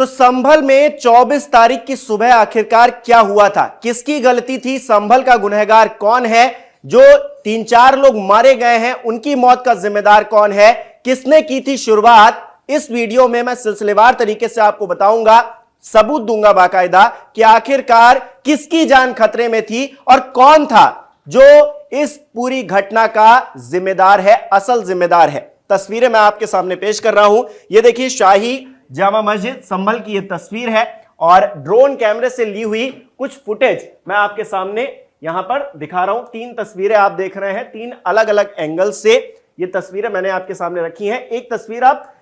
तो संभल में 24 तारीख की सुबह आखिरकार क्या हुआ था, किसकी गलती थी, संभल का गुनहगार कौन है, जो 3-4 लोग मारे गए हैं उनकी मौत का जिम्मेदार कौन है, किसने की थी शुरुआत, इस वीडियो में मैं सिलसिलेवार तरीके से आपको बताऊंगा, सबूत दूंगा बाकायदा कि आखिरकार किसकी जान खतरे में थी और कौन था जो इस पूरी घटना का जिम्मेदार है, असल जिम्मेदार है। तस्वीरें मैं आपके सामने पेश कर रहा हूं। यह देखिए शाही जामा मस्जिद संभल की यह तस्वीर है और ड्रोन कैमरे से ली हुई कुछ फुटेज मैं आपके सामने यहां पर दिखा रहा हूं। 3 तस्वीरें आप देख रहे हैं, 3 अलग अलग एंगल से ये तस्वीरें मैंने आपके सामने रखी हैं। एक तस्वीर आप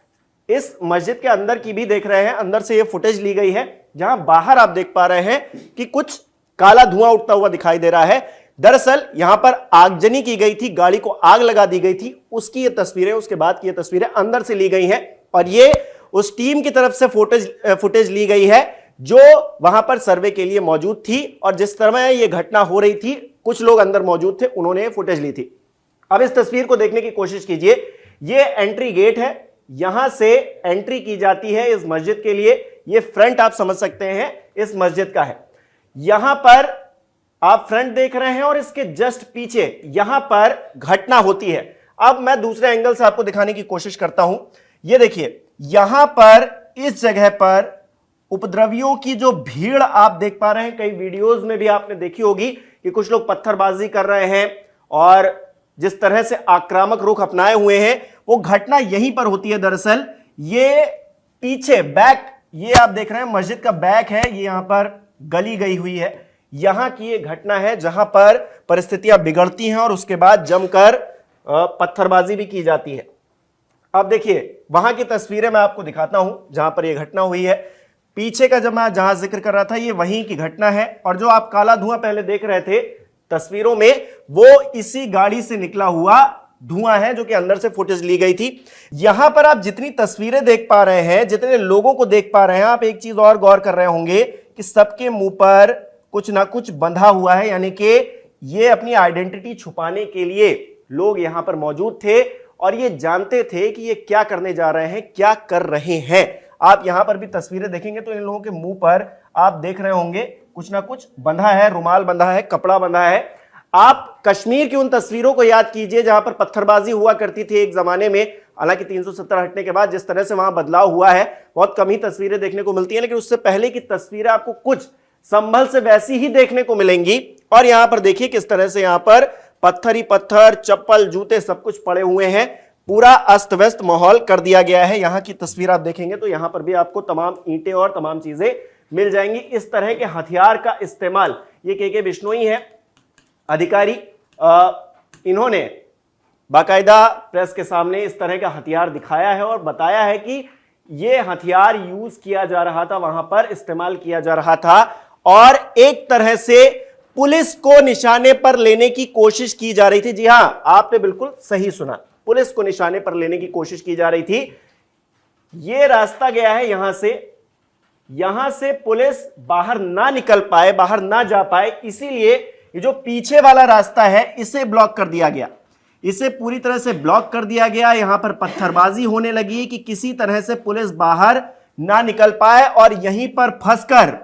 इस मस्जिद के अंदर की भी देख रहे हैं, अंदर से ये फुटेज ली गई है, जहां बाहर आप देख पा रहे हैं कि कुछ काला धुआं उठता हुआ दिखाई दे रहा है। दरअसल यहां पर आगजनी की गई थी, गाड़ी को आग लगा दी गई थी, उसकी ये तस्वीरें, उसके बाद की ये तस्वीरें अंदर से ली गई हैं और ये उस टीम की तरफ से फुटेज ली गई है जो वहां पर सर्वे के लिए मौजूद थी और जिस तरह ये घटना हो रही थी कुछ लोग अंदर मौजूद थे, उन्होंने फुटेज ली थी। अब इस तस्वीर को देखने की कोशिश कीजिए। ये एंट्री गेट है, यहां से एंट्री की जाती है इस मस्जिद के लिए। ये फ्रंट आप समझ सकते हैं इस मस्जिद का है। यहां पर आप फ्रंट देख रहे हैं और इसके जस्ट पीछे यहां पर घटना होती है। अब मैं दूसरे एंगल से आपको दिखाने की कोशिश करता हूं। ये देखिए यहां पर इस जगह पर उपद्रवियों की जो भीड़ आप देख पा रहे हैं, कई वीडियोज में भी आपने देखी होगी कि कुछ लोग पत्थरबाजी कर रहे हैं और जिस तरह से आक्रामक रुख अपनाए हुए हैं, वो घटना यहीं पर होती है। दरअसल ये पीछे बैक, ये आप देख रहे हैं मस्जिद का बैक है, ये यहां पर गली गई हुई है, यहां की ये घटना है जहां पर परिस्थितियां बिगड़ती हैं और उसके बाद जमकर पत्थरबाजी भी की जाती है। अब देखिए वहां की तस्वीरें मैं आपको दिखाता हूं जहां पर यह घटना हुई है। पीछे का जब मैं जहां जिक्र कर रहा था ये वहीं की घटना है और जो आप काला धुआं पहले देख रहे थे तस्वीरों में, वो इसी गाड़ी से निकला हुआ धुआं है जो कि अंदर से फुटेज ली गई थी। यहां पर आप जितनी तस्वीरें देख पा रहे हैं, जितने लोगों को देख पा रहे हैं, आप एक चीज और गौर कर रहे होंगे कि सबके मुंह पर कुछ ना कुछ बंधा हुआ है, यानी कि ये अपनी आइडेंटिटी छुपाने के लिए लोग यहां पर मौजूद थे और ये जानते थे कि ये क्या करने जा रहे हैं, क्या कर रहे हैं। आप यहां पर भी तस्वीरें देखेंगे तो इन लोगों के मुंह पर आप देख रहे होंगे कुछ ना कुछ बंधा है, रुमाल बंधा है, कपड़ा बंधा है। आप कश्मीर की उन तस्वीरों को याद कीजिए जहां पर पत्थरबाजी हुआ करती थी एक जमाने में। हालांकि 370 हटने के बाद जिस तरह से वहां बदलाव हुआ है, बहुत कम ही तस्वीरें देखने को मिलती हैं, लेकिन उससे पहले की तस्वीरें आपको कुछ संभल से वैसी ही देखने को मिलेंगी। और यहां पर देखिए किस तरह से यहां पर पत्थर ही पत्थर, चप्पल, जूते सब कुछ पड़े हुए हैं, पूरा अस्त व्यस्त माहौल कर दिया गया है। यहां की तस्वीर आप देखेंगे तो यहां पर भी आपको तमाम ईंटें और तमाम चीजें मिल जाएंगी। इस तरह के हथियार का इस्तेमाल ये के बिश्नोई है अधिकारी, इन्होंने बाकायदा प्रेस के सामने इस तरह का हथियार दिखाया है और बताया है कि यह हथियार यूज किया जा रहा था, वहां पर इस्तेमाल किया जा रहा था और एक तरह से पुलिस को निशाने पर लेने की कोशिश की जा रही थी। जी हां, आपने बिल्कुल सही सुना, पुलिस को निशाने पर लेने की कोशिश की जा रही थी। यह रास्ता गया है यहां से पुलिस बाहर ना निकल पाए, बाहर ना जा पाए, इसीलिए ये जो पीछे वाला रास्ता है इसे ब्लॉक कर दिया गया, इसे पूरी तरह से ब्लॉक कर दिया गया। यहां पर पत्थरबाजी होने लगी कि किसी तरह से पुलिस बाहर ना निकल पाए और यहीं पर फंसकर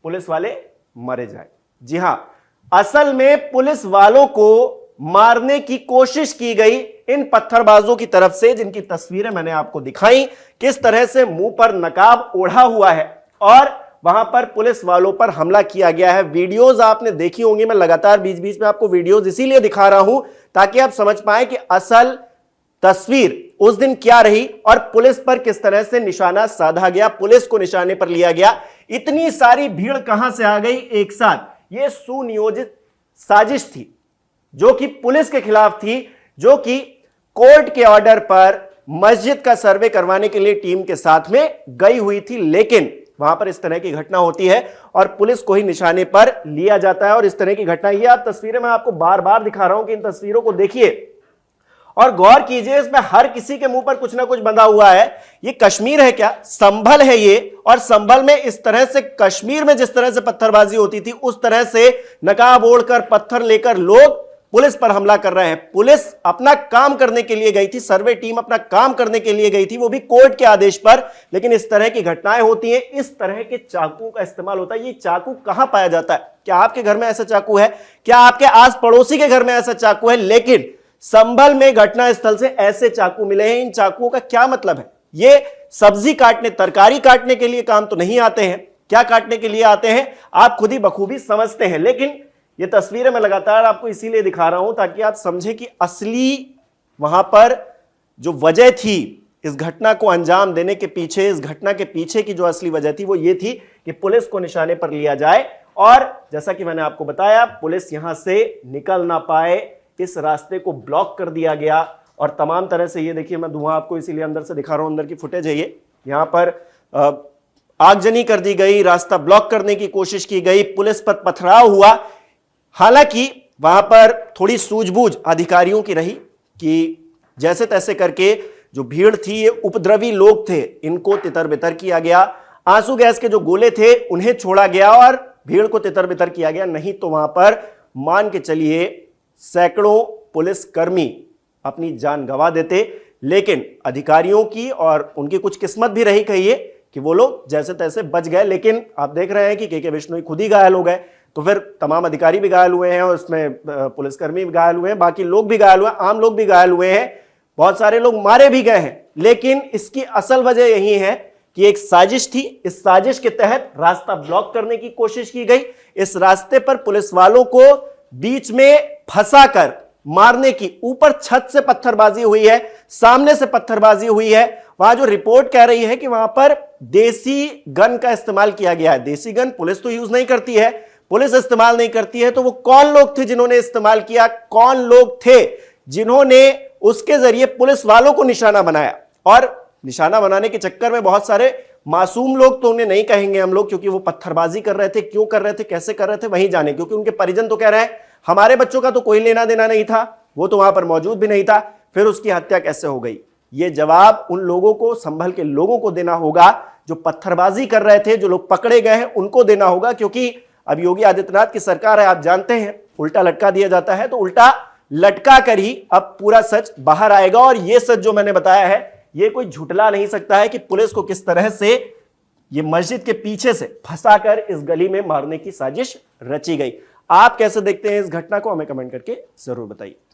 पुलिस वाले मरे जाए। जी हां, असल में पुलिस वालों को मारने की कोशिश की गई इन पत्थरबाजों की तरफ से, जिनकी तस्वीरें मैंने आपको दिखाई, किस तरह से मुंह पर नकाब ओढ़ा हुआ है और वहां पर पुलिस वालों पर हमला किया गया है। वीडियोस आपने देखी होंगी, मैं लगातार बीच बीच में आपको वीडियोस इसीलिए दिखा रहा हूं ताकि आप समझ पाए कि असल तस्वीर उस दिन क्या रही और पुलिस पर किस तरह से निशाना साधा गया, पुलिस को निशाने पर लिया गया। इतनी सारी भीड़ कहां से आ गई एक साथ? यह सुनियोजित साजिश थी जो कि पुलिस के खिलाफ थी, जो कि कोर्ट के ऑर्डर पर मस्जिद का सर्वे करवाने के लिए टीम के साथ में गई हुई थी, लेकिन वहां पर इस तरह की घटना होती है और पुलिस को ही निशाने पर लिया जाता है। और इस तरह की घटना, ये आप तस्वीरें मैं आपको बार बार दिखा रहा हूं कि इन तस्वीरों को देखिए और गौर कीजिए, इसमें हर किसी के मुंह पर कुछ ना कुछ बंधा हुआ है। ये कश्मीर है क्या? संभल है ये, और संभल में इस तरह से, कश्मीर में जिस तरह से पत्थरबाजी होती थी उस तरह से नकाब ओढ़कर पत्थर लेकर लोग पुलिस पर हमला कर रहे हैं। पुलिस अपना काम करने के लिए गई थी, सर्वे टीम अपना काम करने के लिए गई थी, वो भी कोर्ट के आदेश पर। लेकिन इस तरह की घटनाएं होती हैं, इस तरह के चाकू का इस्तेमाल होता है। ये चाकू कहां पाया जाता है? क्या आपके घर में ऐसा चाकू है? क्या आपके आस पड़ोसी के घर में ऐसा चाकू है? लेकिन संभल में घटना स्थल से ऐसे चाकू मिले हैं। इन चाकुओं का क्या मतलब है? ये सब्जी काटने, तरकारी काटने के लिए काम तो नहीं आते हैं। क्या काटने के लिए आते हैं आप खुद ही बखूबी समझते हैं। लेकिन ये तस्वीरें मैं लगातार आपको इसीलिए दिखा रहा हूं ताकि आप समझें कि असली वहां पर जो वजह थी इस घटना को अंजाम देने के पीछे, इस घटना के पीछे की जो असली वजह थी वो ये थी कि पुलिस को निशाने पर लिया जाए। और जैसा कि मैंने आपको बताया, पुलिस यहां से निकल ना पाए, इस रास्ते को ब्लॉक कर दिया गया। और तमाम तरह से, ये देखिए मैं धुआं आपको इसीलिए अंदर से दिखा रहा हूं, अंदर की फुटेज है ये। यहां पर आगजनी कर दी गई, रास्ता ब्लॉक करने की कोशिश की गई, पुलिस पर पथराव हुआ। हालांकि वहां पर थोड़ी सूझबूझ अधिकारियों की रही कि जैसे तैसे करके जो भीड़ थी, ये उपद्रवी लोग थे, इनको तितर बितर किया गया। आंसू गैस के जो गोले थे उन्हें छोड़ा गया और भीड़ को तितर बितर किया गया। नहीं तो वहां पर मान के चलिए सैकड़ों पुलिसकर्मी अपनी जान गंवा देते। लेकिन अधिकारियों की और उनकी कुछ किस्मत भी रही, कहिए कि वो लोग जैसे तैसे बच गए। लेकिन आप देख रहे हैं कि के बिश्नोई खुद ही घायल हो गए, तो फिर तमाम अधिकारी भी घायल हुए हैं और उसमें पुलिसकर्मी भी घायल हुए हैं, बाकी लोग भी घायल हुए हैं, आम लोग भी घायल हुए हैं, बहुत सारे लोग मारे भी गए हैं। लेकिन इसकी असल वजह यही है कि एक साजिश थी। इस साजिश के तहत रास्ता ब्लॉक करने की कोशिश की गई। इस रास्ते पर पुलिस वालों को बीच में फंसाकर मारने की, ऊपर छत से पत्थरबाजी हुई है, सामने से पत्थरबाजी हुई है। वहां जो रिपोर्ट कह रही है कि वहां पर देसी गन का इस्तेमाल किया गया है। देसी गन पुलिस तो यूज नहीं करती है, पुलिस इस्तेमाल नहीं करती है, तो वो कौन लोग थे जिन्होंने इस्तेमाल किया? कौन लोग थे जिन्होंने उसके जरिए पुलिस वालों को निशाना बनाया? और निशाना बनाने के चक्कर में बहुत सारे मासूम लोग, तो उन्हें नहीं कहेंगे हम लोग, क्योंकि वो पत्थरबाजी कर रहे थे, क्यों कर रहे थे, कैसे कर रहे थे, वहीं जाने। क्योंकि उनके परिजन तो कह रहे हैं हमारे बच्चों का तो कोई लेना देना नहीं था, वो तो वहां पर मौजूद भी नहीं था, फिर उसकी हत्या कैसे हो गई? ये जवाब उन लोगों को, संभल के लोगों को देना होगा जो पत्थरबाजी कर रहे थे, जो लोग पकड़े गए हैं उनको देना होगा। क्योंकि अब योगी आदित्यनाथ की सरकार है, आप जानते हैं, उल्टा लटका दिया जाता है, तो उल्टा लटका कर ही अब पूरा सच बाहर आएगा। और यह सच जो मैंने बताया है, यह कोई झुठला नहीं सकता है कि पुलिस को किस तरह से ये मस्जिद के पीछे से फंसाकर इस गली में मारने की साजिश रची गई। आप कैसे देखते हैं इस घटना को? हमें कमेंट करके जरूर बताइए।